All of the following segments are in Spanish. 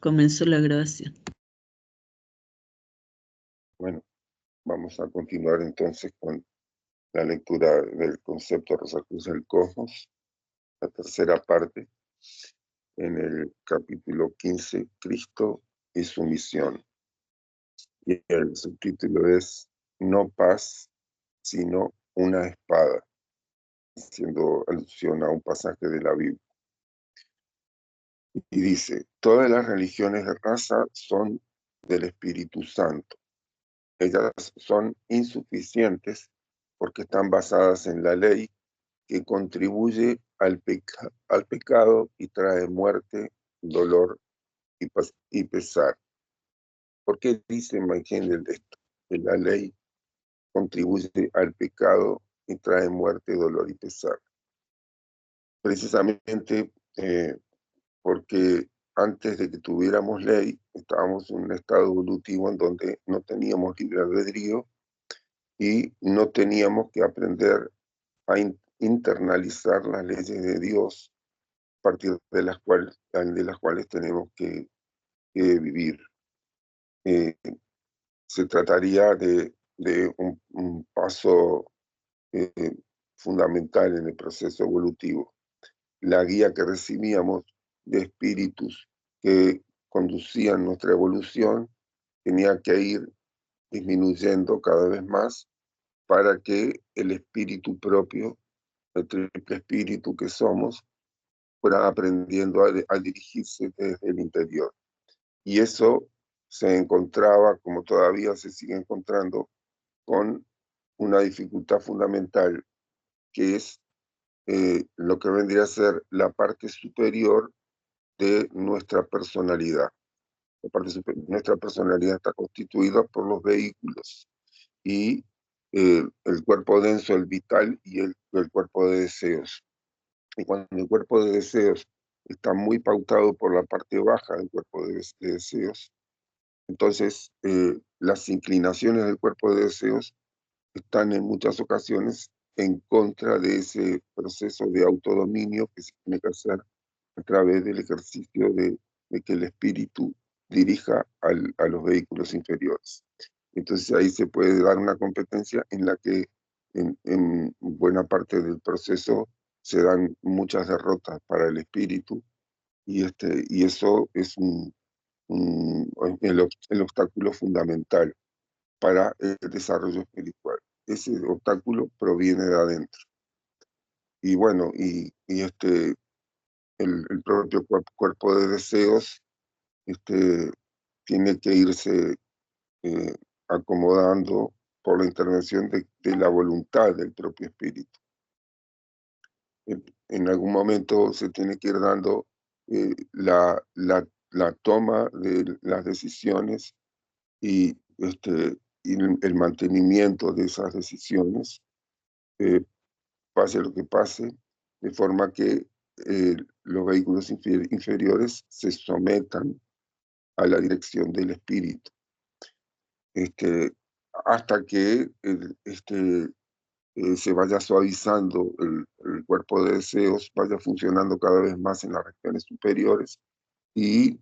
Comenzó la grabación. Bueno, vamos a continuar entonces con la lectura del concepto Rosacruz del Cosmos, la tercera parte, en el capítulo 15, Cristo y su misión. Y el subtítulo es No paz, sino una espada, haciendo alusión a un pasaje de la Biblia. Y dice, todas las religiones de raza son del Espíritu Santo. Ellas son insuficientes porque están basadas en la ley que contribuye al pecado y trae muerte, dolor y pesar. ¿Por qué dice Mangel esto? Que la ley contribuye al pecado y trae muerte, dolor y pesar. Precisamente porque antes de que tuviéramos ley, estábamos en un estado evolutivo en donde no teníamos libre albedrío y no teníamos que aprender a internalizar las leyes de Dios a partir de las cuales tenemos que vivir. Se trataría de un paso fundamental en el proceso evolutivo. La guía que recibíamos de espíritus que conducían nuestra evolución tenía que ir disminuyendo cada vez más para que el espíritu propio, el triple espíritu que somos, fuera aprendiendo a dirigirse desde el interior. Y eso se encontraba, como todavía se sigue encontrando, con una dificultad fundamental, que es lo que vendría a ser la parte superior de nuestra personalidad. Nuestra personalidad está constituida por los vehículos y el cuerpo denso, el vital y el cuerpo de deseos. Y cuando el cuerpo de deseos está muy pautado por la parte baja del cuerpo de deseos, entonces las inclinaciones del cuerpo de deseos están en muchas ocasiones en contra de ese proceso de autodominio que se tiene que hacer a través del ejercicio de que el espíritu dirija a los vehículos inferiores. Entonces ahí se puede dar una competencia en la que en buena parte del proceso se dan muchas derrotas para el espíritu y eso es el obstáculo fundamental para el desarrollo espiritual. Ese obstáculo proviene de adentro. Y bueno, el propio cuerpo de deseos tiene que irse eh, acomodando por la intervención de la voluntad del propio espíritu. En algún momento se tiene que ir dando la toma de las decisiones y, y el mantenimiento de esas decisiones, pase lo que pase, de forma que los vehículos inferiores se sometan a la dirección del espíritu, hasta que se vaya suavizando el cuerpo de deseos, vaya funcionando cada vez más en las regiones superiores y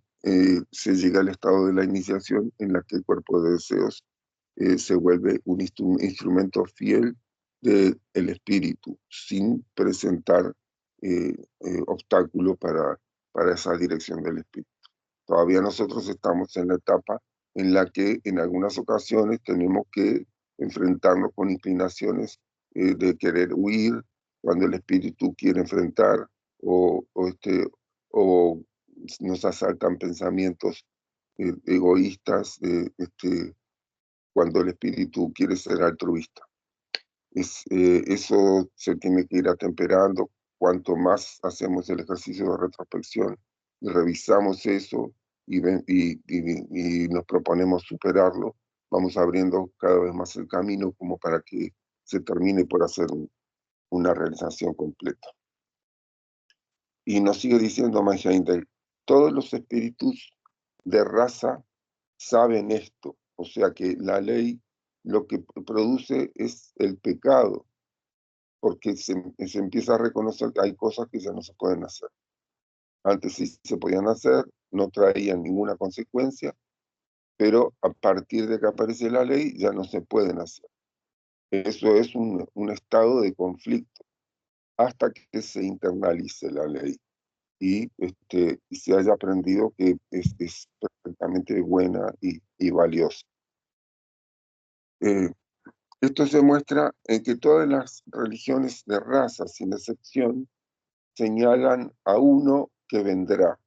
se llega al estado de la iniciación en la que el cuerpo de deseos se vuelve un instrumento fiel del espíritu, sin presentar obstáculo para esa dirección del espíritu. Todavía nosotros estamos en la etapa en la que en algunas ocasiones tenemos que enfrentarnos con inclinaciones de querer huir cuando el espíritu quiere enfrentar o nos asaltan pensamientos egoístas cuando el espíritu quiere ser altruista. Eso se tiene que ir atemperando cuanto más hacemos el ejercicio de retrospección y revisamos eso y nos proponemos superarlo, vamos abriendo cada vez más el camino como para que se termine por hacer una realización completa. Y nos sigue diciendo Manjaindel, todos los espíritus de raza saben esto, o sea que la ley lo que produce es el pecado, porque se empieza a reconocer que hay cosas que ya no se pueden hacer. Antes sí se podían hacer, no traían ninguna consecuencia, pero a partir de que aparece la ley ya no se pueden hacer. Eso es un estado de conflicto hasta que se internalice la ley y se haya aprendido que es perfectamente buena y valiosa. Esto se muestra en que todas las religiones de raza, sin excepción, señalan a uno que vendrá.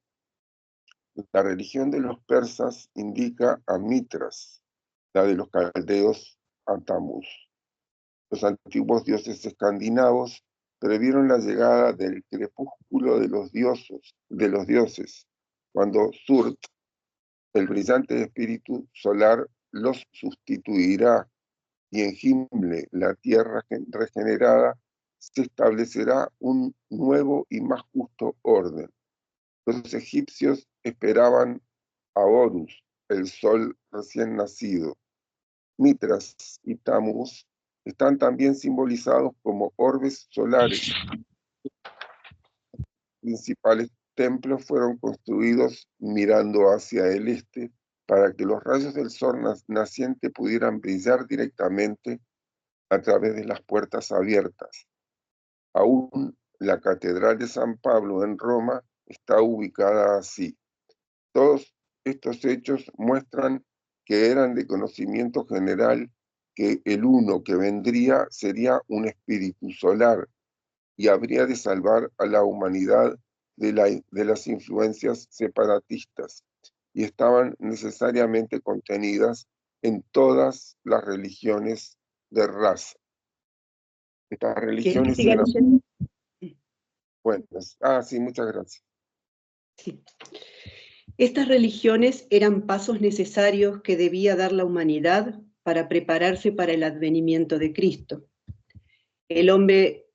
La religión de los persas indica a Mitras, la de los caldeos a Tamuz. Los antiguos dioses escandinavos previeron la llegada del crepúsculo de los dioses, cuando Surt, el brillante espíritu solar, los sustituirá y en Gimle, la tierra regenerada, se establecerá un nuevo y más justo orden. Los egipcios esperaban a Horus, el sol recién nacido. Mitras y Tamuz están también simbolizados como orbes solares. Los principales templos fueron construidos mirando hacia el este para que los rayos del sol naciente pudieran brillar directamente a través de las puertas abiertas. Aún la Catedral de San Pablo en Roma está ubicada así. Todos estos hechos muestran que eran de conocimiento general que el uno que vendría sería un espíritu solar y habría de salvar a la humanidad de las influencias separatistas, y estaban necesariamente contenidas en todas las religiones de raza. Estas ¿Quieres que religiones siga eran leyendo? buenas. Sí, muchas gracias. Sí. Estas religiones eran pasos necesarios que debía dar la humanidad para prepararse para el advenimiento de Cristo. El hombre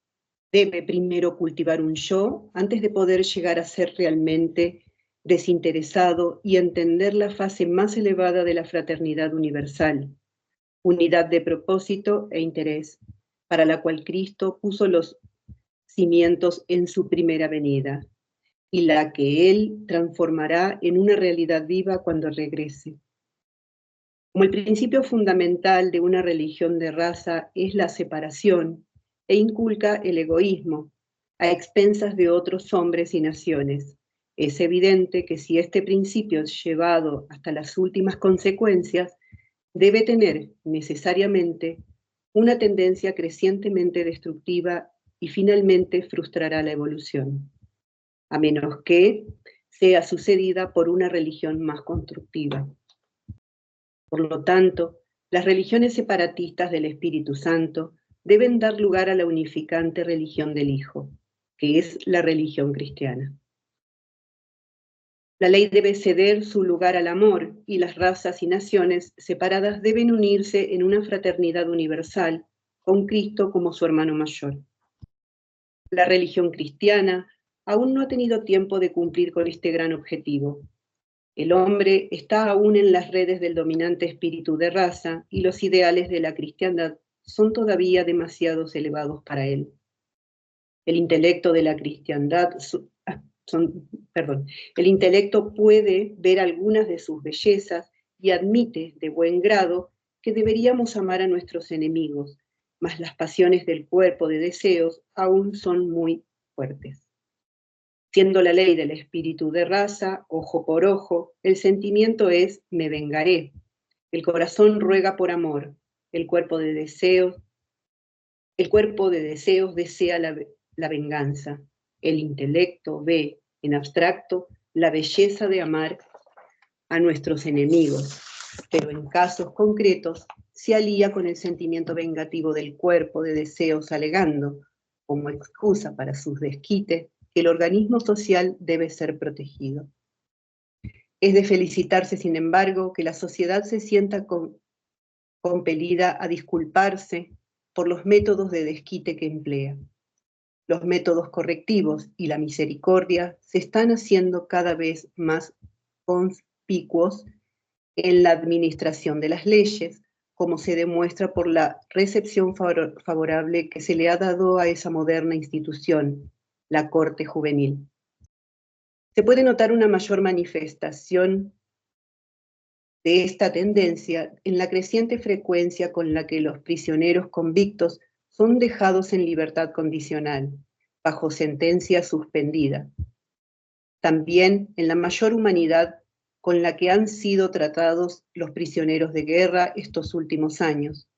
debe primero cultivar un yo antes de poder llegar a ser realmente desinteresado y entender la fase más elevada de la fraternidad universal, unidad de propósito e interés, para la cual Cristo puso los cimientos en su primera venida, y la que Él transformará en una realidad viva cuando regrese. Como el principio fundamental de una religión de raza es la separación e inculca el egoísmo a expensas de otros hombres y naciones, es evidente que si este principio es llevado hasta las últimas consecuencias, debe tener necesariamente una tendencia crecientemente destructiva y finalmente frustrará la evolución, a menos que sea sucedida por una religión más constructiva. Por lo tanto, las religiones separatistas del Espíritu Santo deben dar lugar a la unificante religión del Hijo, que es la religión cristiana. La ley debe ceder su lugar al amor y las razas y naciones separadas deben unirse en una fraternidad universal con Cristo como su hermano mayor. La religión cristiana aún no ha tenido tiempo de cumplir con este gran objetivo. El hombre está aún en las redes del dominante espíritu de raza y los ideales de la cristiandad son todavía demasiado elevados para él. El intelecto de la cristiandad el intelecto puede ver algunas de sus bellezas y admite de buen grado que deberíamos amar a nuestros enemigos, mas las pasiones del cuerpo de deseos aún son muy fuertes. Siendo la ley del espíritu de raza, ojo por ojo, el sentimiento es me vengaré. El corazón ruega por amor, el cuerpo de deseos desea la venganza. El intelecto ve en abstracto la belleza de amar a nuestros enemigos, pero en casos concretos se alía con el sentimiento vengativo del cuerpo de deseos, alegando, como excusa para sus desquites, que el organismo social debe ser protegido. Es de felicitarse, sin embargo, que la sociedad se sienta compelida a disculparse por los métodos de desquite que emplea. Los métodos correctivos y la misericordia se están haciendo cada vez más conspicuos en la administración de las leyes, como se demuestra por la recepción favorable que se le ha dado a esa moderna institución, la Corte Juvenil. Se puede notar una mayor manifestación de esta tendencia en la creciente frecuencia con la que los prisioneros convictos son dejados en libertad condicional, bajo sentencia suspendida. También en la mayor humanidad con la que han sido tratados los prisioneros de guerra estos últimos años.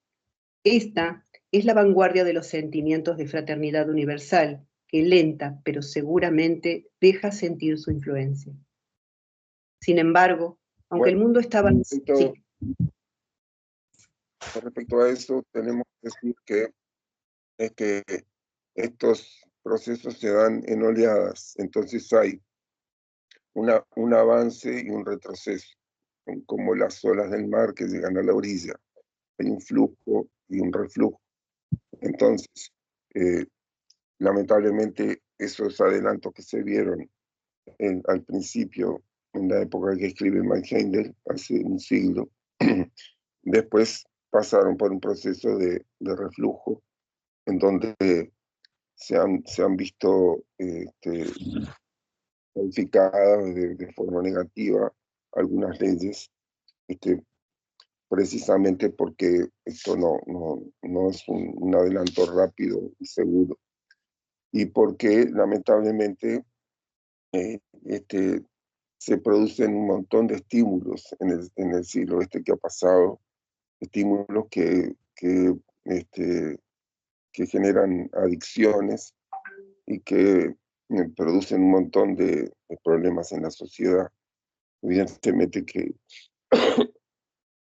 Esta es la vanguardia de los sentimientos de fraternidad universal, que lenta pero seguramente deja sentir su influencia. Sin embargo, aunque el mundo estaba... Sí. Respecto a eso, tenemos que decir que estos procesos se dan en oleadas, entonces hay un avance y un retroceso, como las olas del mar que llegan a la orilla. Hay un flujo y un reflujo. Entonces, lamentablemente, esos adelantos que se vieron al principio, en la época que escribe Max Heindel, hace un siglo, después pasaron por un proceso de reflujo, en donde se han visto modificadas de forma negativa algunas leyes, precisamente porque esto no es un adelanto rápido y seguro, y porque lamentablemente se producen un montón de estímulos en el siglo que ha pasado, estímulos que generan adicciones y que producen un montón de problemas en la sociedad. Evidentemente que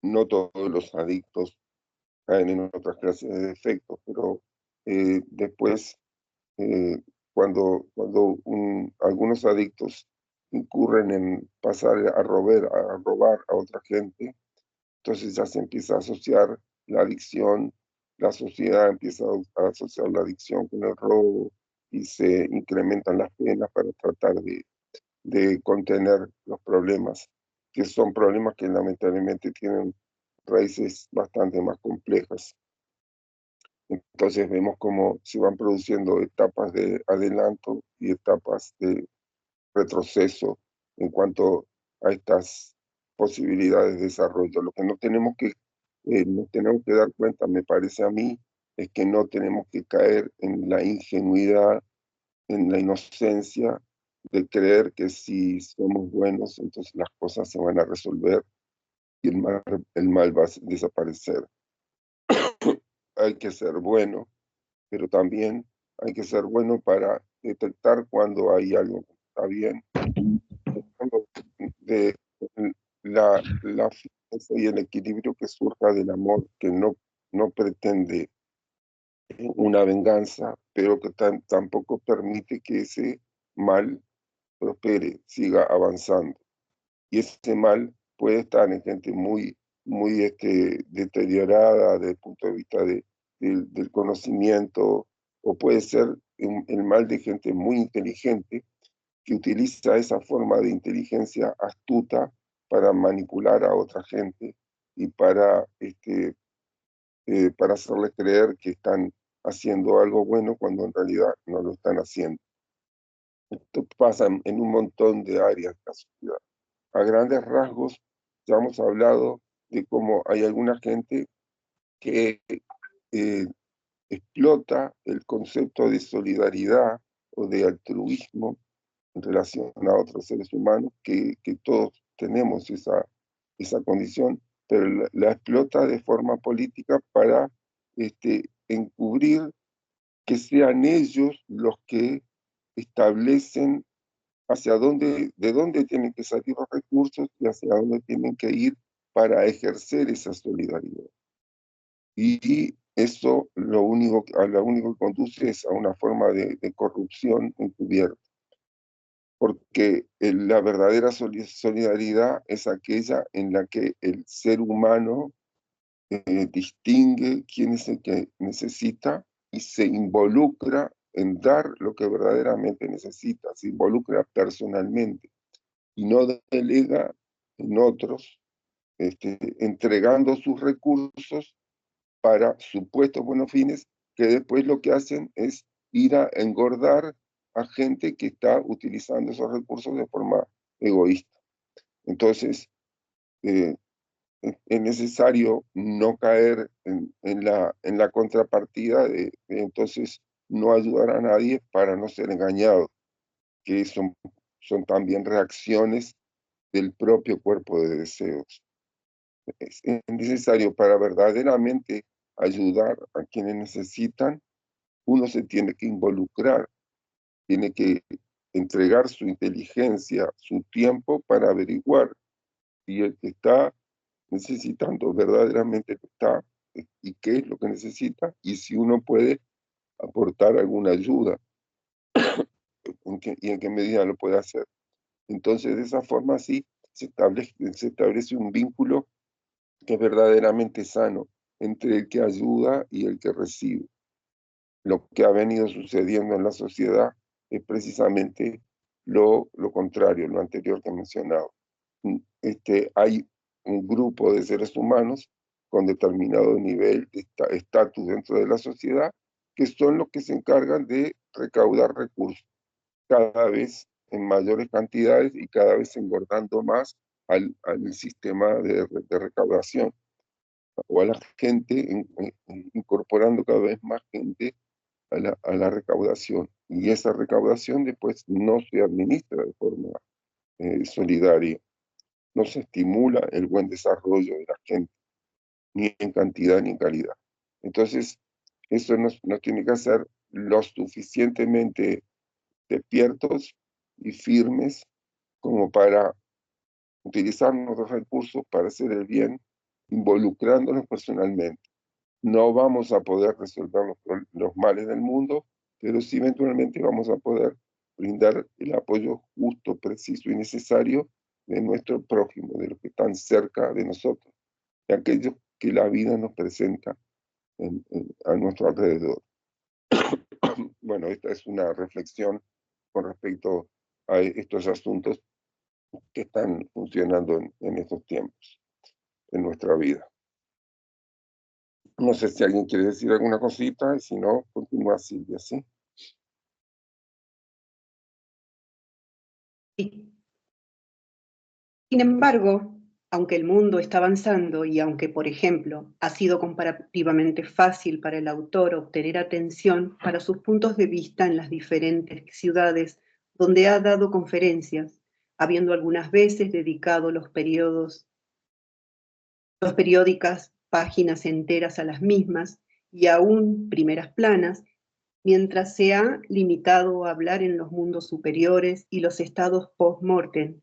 no todos los adictos caen en otras clases de defectos, pero después, eh, cuando algunos adictos incurren en pasar a robar a otra gente, entonces ya se empieza a asociar la adicción, la sociedad empieza a asociar la adicción con el robo y se incrementan las penas para tratar de contener los problemas, que son problemas que lamentablemente tienen raíces bastante más complejas. Entonces vemos cómo se van produciendo etapas de adelanto y etapas de retroceso en cuanto a estas posibilidades de desarrollo. Lo que nos tenemos que dar cuenta, me parece a mí, es que no tenemos que caer en la ingenuidad, en la inocencia de creer que si somos buenos, entonces las cosas se van a resolver y el mal va a desaparecer. Hay que ser bueno, pero también hay que ser bueno para detectar cuando hay algo que está bien, de la firmeza y el equilibrio que surja del amor, que no pretende una venganza, pero que tampoco permite que ese mal prospere, siga avanzando. Y ese mal puede estar en gente muy deteriorada desde el punto de vista del conocimiento, o puede ser el mal de gente muy inteligente que utiliza esa forma de inteligencia astuta para manipular a otra gente y para hacerles creer que están haciendo algo bueno cuando en realidad no lo están haciendo. Esto pasa en un montón de áreas de la sociedad. A grandes rasgos, ya hemos hablado de cómo hay alguna gente que eh, explota el concepto de solidaridad o de altruismo en relación a otros seres humanos, que todos tenemos esa condición, pero la explota de forma política para encubrir que sean ellos los que establecen de dónde tienen que salir los recursos y hacia dónde tienen que ir para ejercer esa solidaridad. Y eso lo único que conduce es a una forma de corrupción encubierta, porque la verdadera solidaridad es aquella en la que el ser humano distingue quién es el que necesita y se involucra en dar lo que verdaderamente necesita, se involucra personalmente y no delega en otros, entregando sus recursos para supuestos buenos fines, que después lo que hacen es ir a engordar a gente que está utilizando esos recursos de forma egoísta. Entonces, es necesario no caer en la contrapartida de entonces no ayudar a nadie para no ser engañado, que son también reacciones del propio cuerpo de deseos. Es necesario para verdaderamente ayudar a quienes necesitan, uno se tiene que involucrar, tiene que entregar su inteligencia, su tiempo para averiguar si el que está necesitando verdaderamente está y qué es lo que necesita y si uno puede aportar alguna ayuda y en qué medida lo puede hacer. Entonces, de esa forma sí se establece un vínculo que es verdaderamente sano entre el que ayuda y el que recibe. Lo que ha venido sucediendo en la sociedad es precisamente lo contrario, lo anterior que he mencionado. Hay un grupo de seres humanos con determinado nivel de estatus dentro de la sociedad que son los que se encargan de recaudar recursos cada vez en mayores cantidades y cada vez engordando más al sistema de recaudación o a la gente, incorporando cada vez más gente a la recaudación. Y esa recaudación después no se administra de forma solidaria, no se estimula el buen desarrollo de la gente, ni en cantidad ni en calidad. Entonces, eso nos tiene que hacer lo suficientemente despiertos y firmes como para utilizar nuestros recursos para hacer el bien, involucrándonos personalmente. No vamos a poder resolver los males del mundo, pero sí eventualmente vamos a poder brindar el apoyo justo, preciso y necesario de nuestro prójimo, de los que están cerca de nosotros, de aquellos que la vida nos presenta a nuestro alrededor. Bueno, esta es una reflexión con respecto a estos asuntos que están funcionando en estos tiempos, en nuestra vida. No sé si alguien quiere decir alguna cosita, y si no, continúa Silvia, ¿sí? Sí. Sin embargo, aunque el mundo está avanzando y aunque, por ejemplo, ha sido comparativamente fácil para el autor obtener atención para sus puntos de vista en las diferentes ciudades donde ha dado conferencias, habiendo algunas veces dedicado los periódicas páginas enteras a las mismas y aún primeras planas, mientras se ha limitado a hablar en los mundos superiores y los estados post-mortem,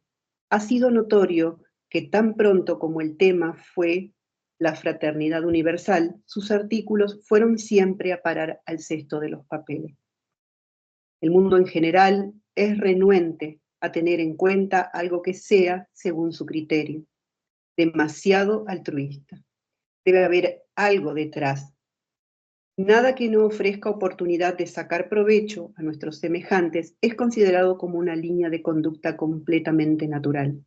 ha sido notorio que tan pronto como el tema fue la fraternidad universal, sus artículos fueron siempre a parar al cesto de los papeles. El mundo en general es renuente a tener en cuenta algo que sea según su criterio, demasiado altruista. Debe haber algo detrás. Nada que no ofrezca oportunidad de sacar provecho a nuestros semejantes es considerado como una línea de conducta completamente natural.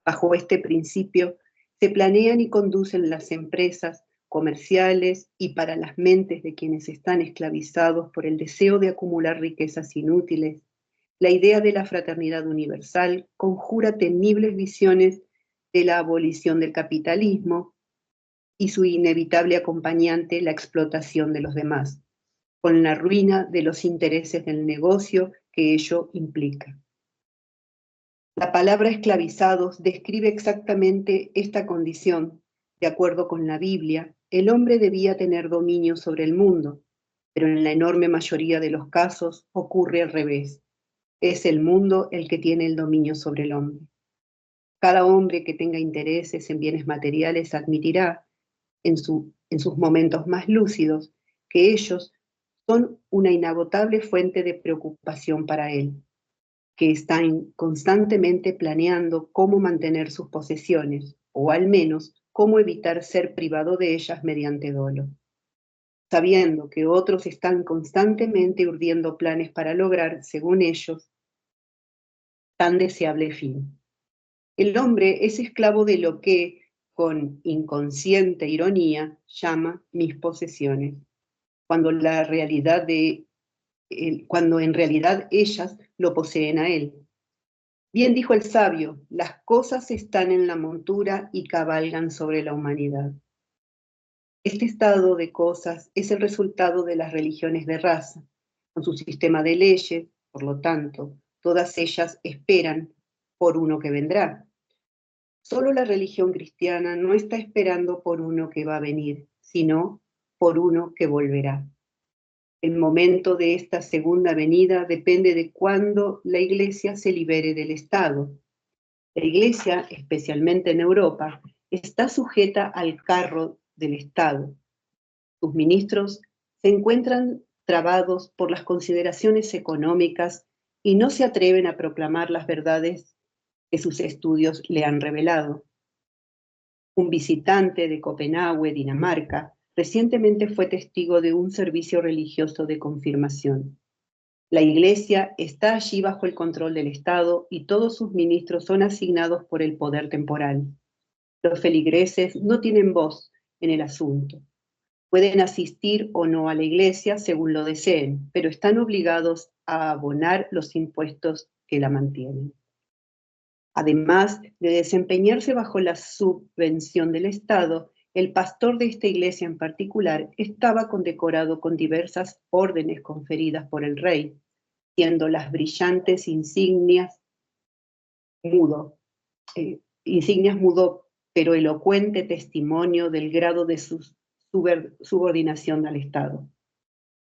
Bajo este principio, se planean y conducen las empresas comerciales y para las mentes de quienes están esclavizados por el deseo de acumular riquezas inútiles, la idea de la fraternidad universal conjura temibles visiones de la abolición del capitalismo y su inevitable acompañante, la explotación de los demás, con la ruina de los intereses del negocio que ello implica. La palabra esclavizados describe exactamente esta condición. De acuerdo con la Biblia, el hombre debía tener dominio sobre el mundo, pero en la enorme mayoría de los casos ocurre al revés. Es el mundo el que tiene el dominio sobre el hombre. Cada hombre que tenga intereses en bienes materiales admitirá, en sus momentos más lúcidos, que ellos son una inagotable fuente de preocupación para él, que está constantemente planeando cómo mantener sus posesiones, o al menos cómo evitar ser privado de ellas mediante dolo, sabiendo que otros están constantemente urdiendo planes para lograr, según ellos, tan deseable fin. El hombre es esclavo de lo que, con inconsciente ironía, llama mis posesiones, cuando la realidad de cuando en realidad ellas lo poseen a él. Bien dijo el sabio, las cosas están en la montura y cabalgan sobre la humanidad. Este estado de cosas es el resultado de las religiones de raza, con su sistema de leyes, por lo tanto, todas ellas esperan por uno que vendrá. Solo la religión cristiana no está esperando por uno que va a venir, sino por uno que volverá. El momento de esta segunda venida depende de cuándo la Iglesia se libere del Estado. La Iglesia, especialmente en Europa, está sujeta al carro del Estado. Sus ministros se encuentran trabados por las consideraciones económicas y no se atreven a proclamar las verdades que sus estudios le han revelado. Un visitante de Copenhague, Dinamarca, recientemente fue testigo de un servicio religioso de confirmación. La Iglesia está allí bajo el control del Estado y todos sus ministros son asignados por el poder temporal. Los feligreses no tienen voz en el asunto. Pueden asistir o no a la iglesia según lo deseen, pero están obligados a abonar los impuestos que la mantienen. Además de desempeñarse bajo la subvención del Estado, el pastor de esta iglesia en particular estaba condecorado con diversas órdenes conferidas por el rey, siendo las brillantes insignias mudo, pero elocuente testimonio del grado de su subordinación al Estado.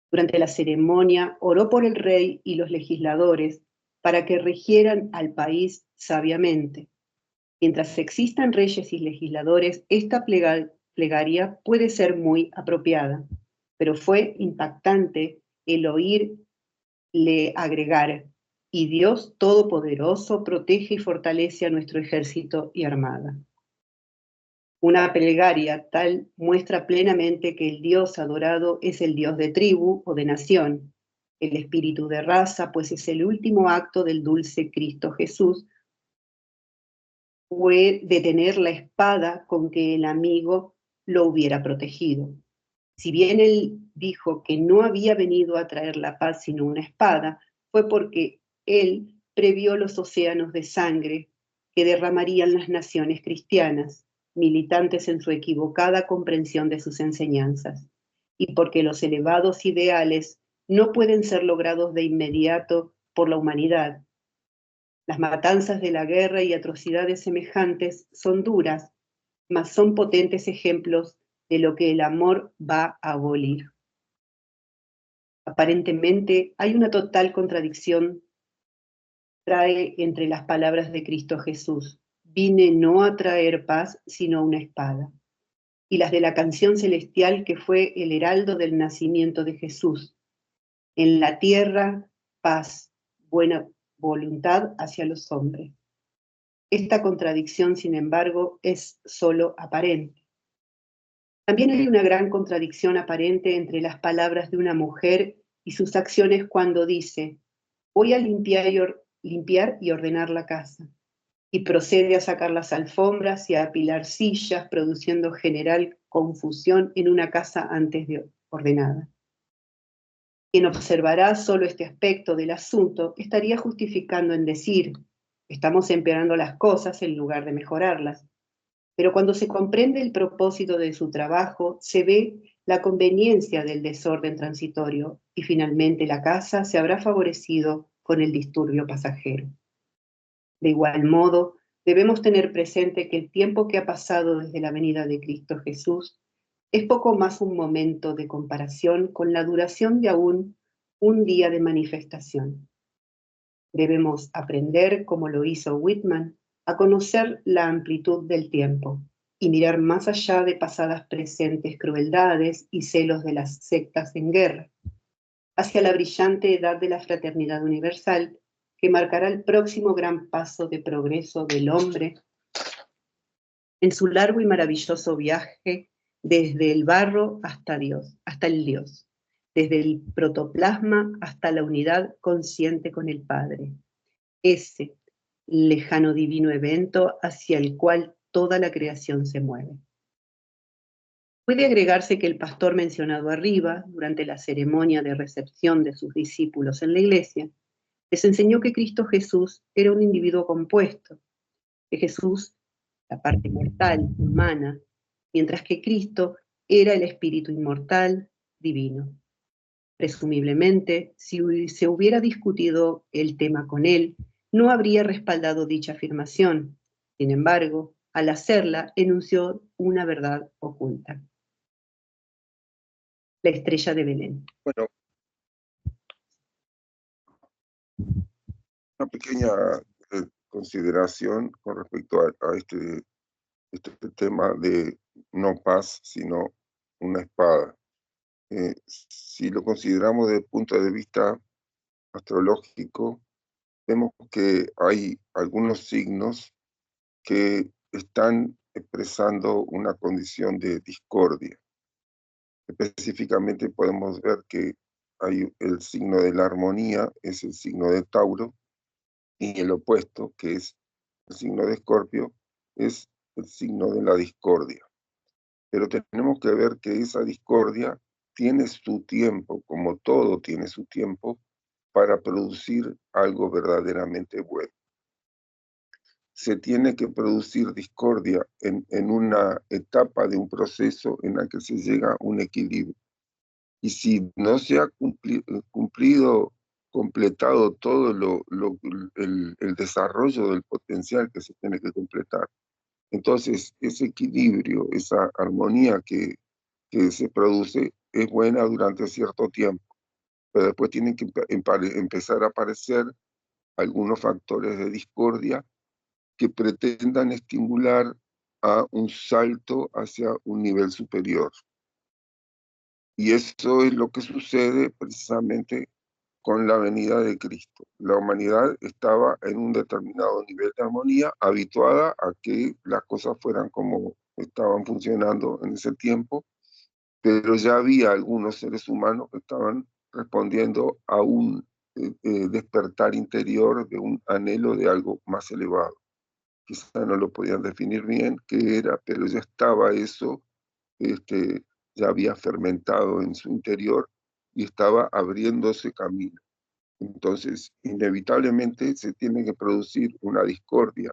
Durante la ceremonia oró por el rey y los legisladores para que regieran al país sabiamente. Mientras existan reyes y legisladores, esta plegaria puede ser muy apropiada, pero fue impactante el oírle agregar: y Dios Todopoderoso protege y fortalece a nuestro ejército y armada. Una plegaria tal muestra plenamente que el Dios adorado es el Dios de tribu o de nación, el espíritu de raza, pues es el último acto del dulce Cristo Jesús, fue detener la espada con que el amigo lo hubiera protegido. Si bien él dijo que no había venido a traer la paz sino una espada, fue porque él previó los océanos de sangre que derramarían las naciones cristianas, militantes en su equivocada comprensión de sus enseñanzas, y porque los elevados ideales no pueden ser logrados de inmediato por la humanidad. Las matanzas de la guerra y atrocidades semejantes son duras, mas son potentes ejemplos de lo que el amor va a abolir. Aparentemente hay una total contradicción entre las palabras de Cristo Jesús: vine no a traer paz, sino una espada, y las de la canción celestial que fue el heraldo del nacimiento de Jesús. En la tierra, paz, buena voluntad hacia los hombres. Esta contradicción, sin embargo, es solo aparente. También hay una gran contradicción aparente entre las palabras de una mujer y sus acciones cuando dice: voy a limpiar y ordenar la casa, y procede a sacar las alfombras y a apilar sillas, produciendo general confusión en una casa antes de ordenada. Quien observará solo este aspecto del asunto estaría justificando en decir: estamos empeorando las cosas en lugar de mejorarlas. Pero cuando se comprende el propósito de su trabajo, se ve la conveniencia del desorden transitorio y finalmente la casa se habrá favorecido con el disturbio pasajero. De igual modo, debemos tener presente que el tiempo que ha pasado desde la venida de Cristo Jesús es poco más un momento de comparación con la duración de aún un día de manifestación. Debemos aprender, como lo hizo Whitman, a conocer la amplitud del tiempo y mirar más allá de pasadas presentes crueldades y celos de las sectas en guerra, hacia la brillante edad de la fraternidad universal que marcará el próximo gran paso de progreso del hombre en su largo y maravilloso viaje desde el barro hasta Dios, hasta el Dios, desde el protoplasma hasta la unidad consciente con el Padre. Ese lejano divino evento hacia el cual toda la creación se mueve. Puede agregarse que el pastor mencionado arriba, durante la ceremonia de recepción de sus discípulos en la iglesia, les enseñó que Cristo Jesús era un individuo compuesto, que Jesús, la parte mortal, humana, mientras que Cristo era el espíritu inmortal, divino. Presumiblemente, si se hubiera discutido el tema con él, no habría respaldado dicha afirmación. Sin embargo, al hacerla, enunció una verdad oculta. La estrella de Belén. Bueno, una pequeña consideración con respecto a este tema de no paz, sino una espada. Si lo consideramos desde el punto de vista astrológico, vemos que hay algunos signos que están expresando una condición de discordia. Específicamente podemos ver que hay el signo de la armonía, es el signo de Tauro, y el opuesto, que es el signo de Escorpio, es el signo de la discordia. Pero tenemos que ver que esa discordia tiene su tiempo, como todo tiene su tiempo, para producir algo verdaderamente bueno. Se tiene que producir discordia en una etapa de un proceso en la que se llega a un equilibrio. Y si no se ha cumplido, completado todo el desarrollo del potencial que se tiene que completar, entonces ese equilibrio, esa armonía que se produce es buena durante cierto tiempo, pero después tienen que empezar a aparecer algunos factores de discordia que pretendan estimular a un salto hacia un nivel superior. Y eso es lo que sucede precisamente con la venida de Cristo. La humanidad estaba en un determinado nivel de armonía, habituada a que las cosas fueran como estaban funcionando en ese tiempo, pero ya había algunos seres humanos que estaban respondiendo a un despertar interior de un anhelo de algo más elevado. Quizá no lo podían definir bien qué era, pero ya estaba eso, ya había fermentado en su interior y estaba abriéndose camino. Entonces, inevitablemente se tiene que producir una discordia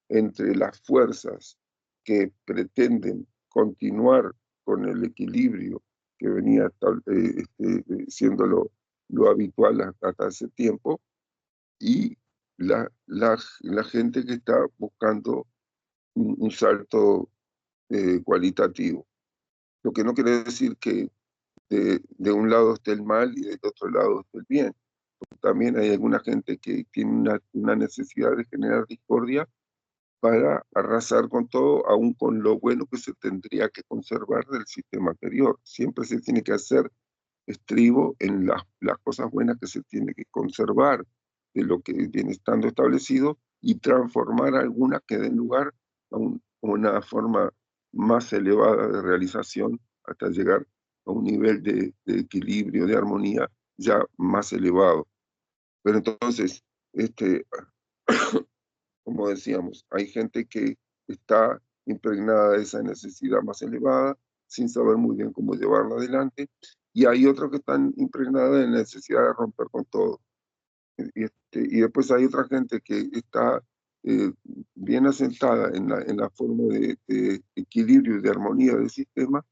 entre las fuerzas que pretenden continuar con el equilibrio que venía siendo lo habitual hasta ese tiempo, y la gente que está buscando un salto cualitativo. Lo que no quiere decir que de un lado esté el mal y del otro lado esté el bien. También hay alguna gente que tiene una necesidad de generar discordia para arrasar con todo, aún con lo bueno que se tendría que conservar del sistema anterior. Siempre se tiene que hacer estribo en las cosas buenas que se tiene que conservar de lo que viene estando establecido y transformar algunas que den lugar a una forma más elevada de realización hasta llegar a un nivel de equilibrio, de armonía ya más elevado. Pero entonces, como decíamos, hay gente que está impregnada de esa necesidad más elevada, sin saber muy bien cómo llevarla adelante, y hay otros que están impregnados de la necesidad de romper con todo. Y después hay otra gente que está eh, bien asentada en la forma de equilibrio y de armonía del sistema,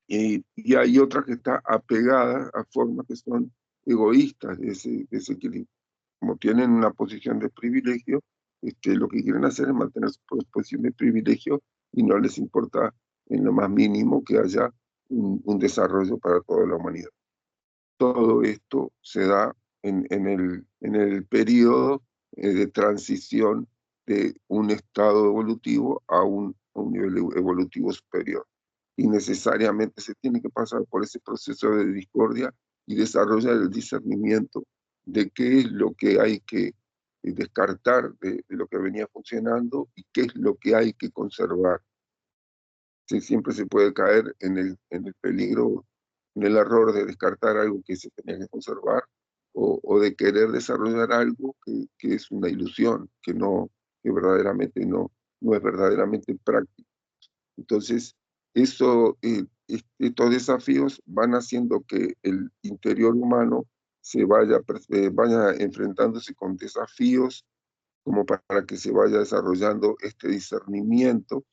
y hay otra que está apegada a formas que son egoístas de ese equilibrio. Como tienen una posición de privilegio, lo que quieren hacer es mantener su posición de privilegio y no les importa en lo más mínimo que haya un desarrollo para toda la humanidad. Todo esto se da en el periodo de transición de un estado evolutivo a un nivel evolutivo superior. Y necesariamente se tiene que pasar por ese proceso de discordia y desarrollar el discernimiento de qué es lo que hay que descartar de lo que venía funcionando y qué es lo que hay que conservar. Siempre se puede caer en el peligro, en el error de descartar algo que se tenía que conservar o de querer desarrollar algo que es una ilusión, que verdaderamente no es verdaderamente práctico. Entonces, estos desafíos van haciendo que el interior humano se vaya enfrentándose con desafíos como para que se vaya desarrollando este discernimiento,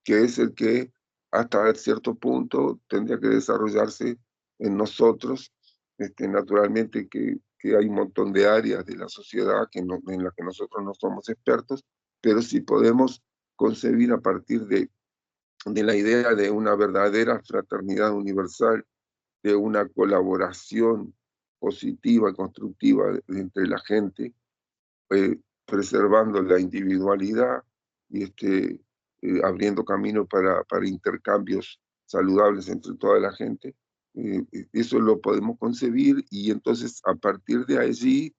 que es el que hasta cierto punto tendría que desarrollarse en nosotros. Naturalmente que hay un montón de áreas de la sociedad en las que nosotros no somos expertos, pero sí podemos concebir a partir de la idea de una verdadera fraternidad universal, de una colaboración positiva y constructiva entre la gente, preservando la individualidad y abriendo camino para intercambios saludables entre toda la gente. Eso lo podemos concebir y entonces a partir de allí,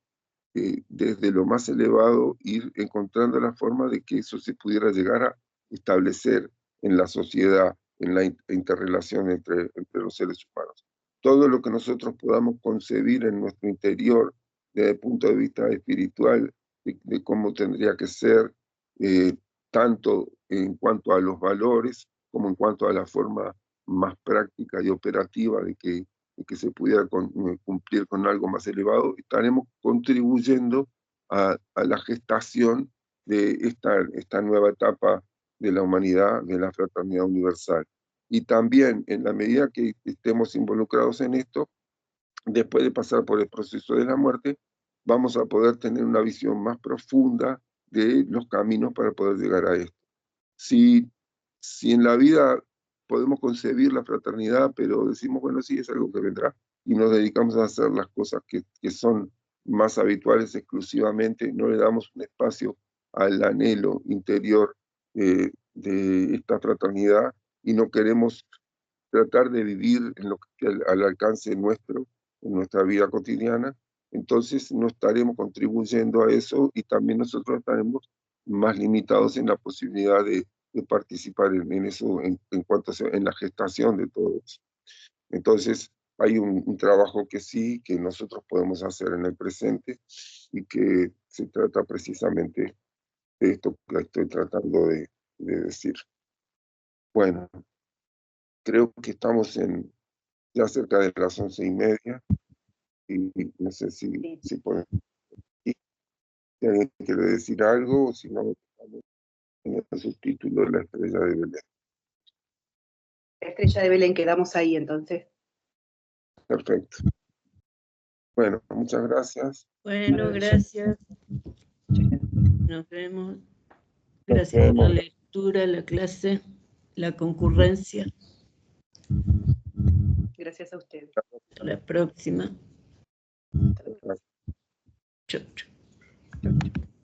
desde lo más elevado, ir encontrando la forma de que eso se pudiera llegar a establecer en la sociedad, en la interrelación entre los seres humanos. Todo lo que nosotros podamos concebir en nuestro interior desde el punto de vista espiritual, de cómo tendría que ser, tanto en cuanto a los valores como en cuanto a la forma más práctica y operativa de que se pudiera cumplir con algo más elevado, estaremos contribuyendo a la gestación de esta nueva etapa de la humanidad, de la fraternidad universal. Y también, en la medida que estemos involucrados en esto, después de pasar por el proceso de la muerte, vamos a poder tener una visión más profunda de los caminos para poder llegar a esto. Si en la vida podemos concebir la fraternidad, pero decimos, bueno, sí, es algo que vendrá, y nos dedicamos a hacer las cosas que son más habituales exclusivamente, no le damos un espacio al anhelo interior de esta fraternidad, y no queremos tratar de vivir en lo que al alcance nuestro, en nuestra vida cotidiana, entonces no estaremos contribuyendo a eso y también nosotros estaremos más limitados en la posibilidad de participar en eso en cuanto en la gestación de todo eso. Entonces hay un trabajo que sí, que nosotros podemos hacer en el presente y que se trata precisamente de esto que estoy tratando de decir. Bueno, creo que estamos ya cerca de las 11:30 y no sé si podemos. Si alguien quiere decir algo, o si no, en el subtítulo de la estrella de Belén. La estrella de Belén, quedamos ahí entonces. Perfecto. Bueno, muchas gracias. Bueno, gracias. Nos vemos. Gracias por la lectura, la clase, la concurrencia. Gracias a ustedes. Hasta la próxima. Gracias. Chau, chau.